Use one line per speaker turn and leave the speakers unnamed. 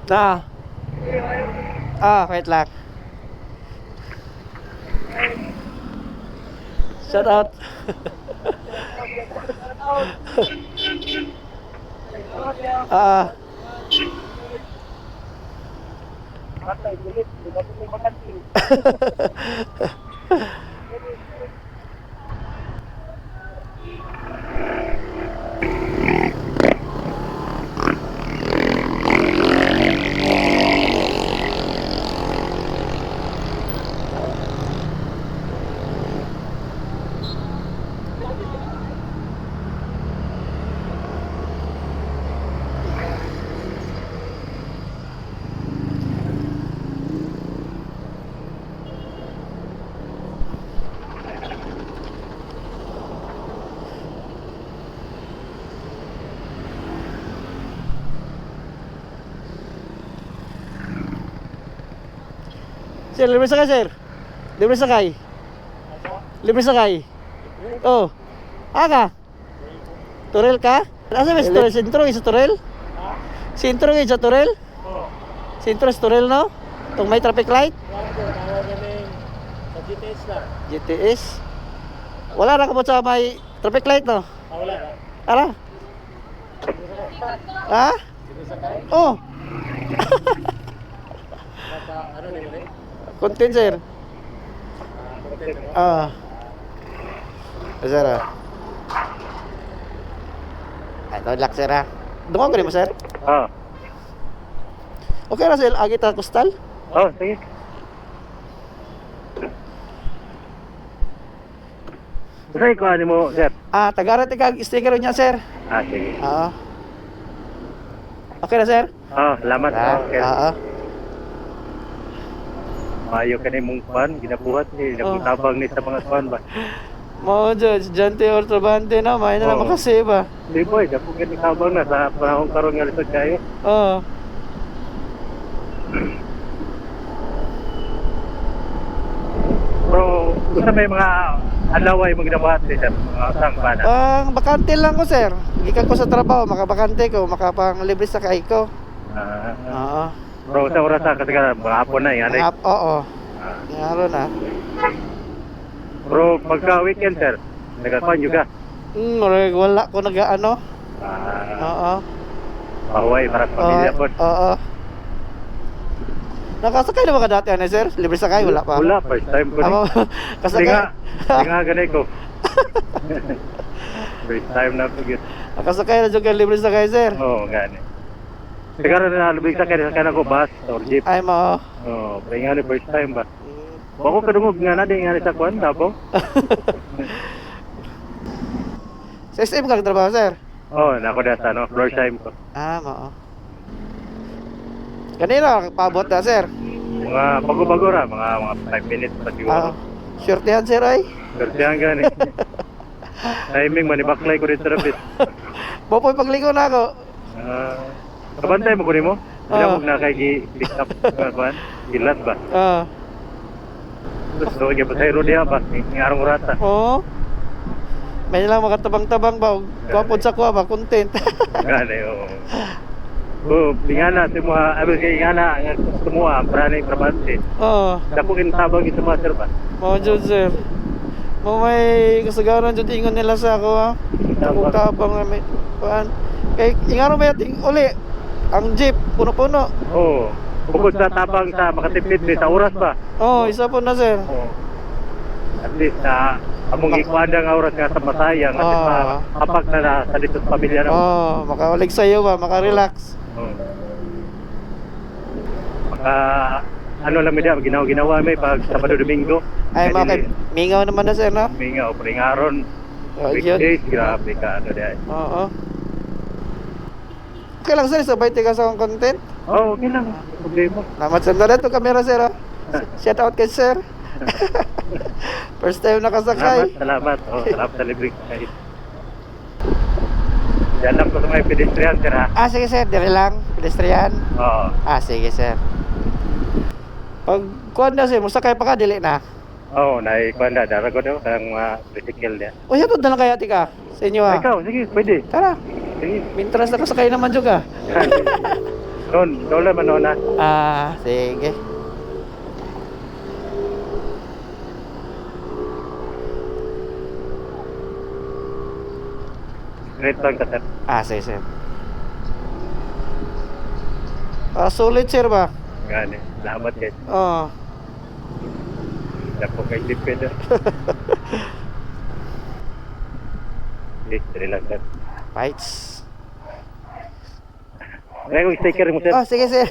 Na. Wait lang. Shout out. Ah. Sir, libre sakay, sir. Libre sakay. Libre sakay. Oh. Aga. Turel ka? Asa ba si Turel? Sintro sa Turel? Sintro sa Turel? Sintro sa Turel, no? Itong may traffic light?
Sa GTS lang.
GTS? Wala na kabot sa may traffic light, no?
Wala.
Ara? Ha? Oh.
Ano na yun?
Content, sir. Sir, Ay, relax, sir, ha? Dungo ko rin mo, sir? Okay na, sir. Agi ta kustal?
Sige. Sa'yo ko ano mo, sir?
Tagara kag sticker niya, sir.
Sige.
Oo. Okay na, sir?
Salamat. Okay.
Oo.
Maayo ka na yung kwan, ginabuhat ni, nagtabang ni sa mga kwan ba?
Mo, Judge, Jante or Trabante na, may na lang makasave, ba?
Di boy, dapo ka ni tabang na sa panahon karon nga lisod kayo.
Oo.
Pero, gusto may mga alaway mo ginabuhat ni sir, mga sang bana.
Ang bakante lang ko, sir. Gikan ko sa trabaho, makabakante ko, makapang libre sa kay ko. Oo.
Pero sa oras sa kasi mga hapon na yan.
Oo. Ngaro na.
Pero pagka weekend sir, nagkakuan juga.
Wala ko nag-ano. Oo.
Pahuway para sa pamilya po.
Oo. Nakasakay na ba ka dati, ano, sir? Libre sakay? Wala pa?
Wala, first time ko na.
Kasakay?
Hindi nga ganay ko. First time na po yun.
Nakasakay na dyan ka libre sakay, sir?
Oo, gani. Siguro na lubig sa kanya ko bus or jeep.
Ay mo.
Pero nga ni first time ba? Bako kadungog nga na din nga ni sa kwan, tapo.
Sa SM ka trabaho, sir?
Nako na sa floor time ko.
Mo. Kanina, pabot na, sir?
Mga bago-bago ra, mga 5 minutes pa siguro.
Shortihan, sir, ay?
Shortihan gani. Timing manibaklay ko rin sa rapid.
Bopoy, pagliko na ako.
Kabantay mo kunin mo? Hindi mo na kay gi-pick up kuan, gilat ba? Gusto ko sa Rodia ba? Ng arong rata.
Oo. May lang makatabang-tabang ba? Kapod sa kuha ba? Content.
Gani, pingana semua, abis kay ingana semua berani perbanti. Dapat tabang itu master ba?
Mau jud, sir. Mo may kasagaran jud ingon nila sa ako, ha. Ako tabang na may kuan. Kay ingaro ba yating uli ang jeep puno-puno.
Bukod sa tabang sa makatipid sa oras ba?
Isa po na, sir.
At least among ikwada nga oras nga sa masayang at mapapak na sa dito sa pamilya na.
Makawalig sa'yo ba? Makarelax.
Ano lang medya ginawa may pag Sabado Domingo.
Ay mga mingaw naman na, sir, no?
Mingaw pringaron. Weekdays grabe ka ano diay.
Okay lang, sir, sabay ka sa akong content.
Okay lang, problema.
Salamat, sir. Dala ito kamera, sir, ha? Shout out kay sir. First time nakasakay.
Salamat. Salamat sa libreng sakay. Yan lang ko sa mga pedestrian, sir, ha?
Sige, sir. Dire lang. Pedestrian. Sige, sir. Pag kuhan na, sir, musakay pa ka, dili na.
Naikuan na. Darago daw ang tricycle niya.
Yatod na lang kaya, tika. Sa inyo, ha?
Ikaw, sige, pwede.
Tara.
Sige.
Mintras na sakay naman juga.
Doon naman noon na.
Sige.
Great lang ka, sir.
Sige, sir. Sulit, sir ba?
Gani. Salamat guys.
Oo.
Wala po kay tipid. Relax, sir.
Fights.
Ngayon, sticker mo, sir.
Sige, sir.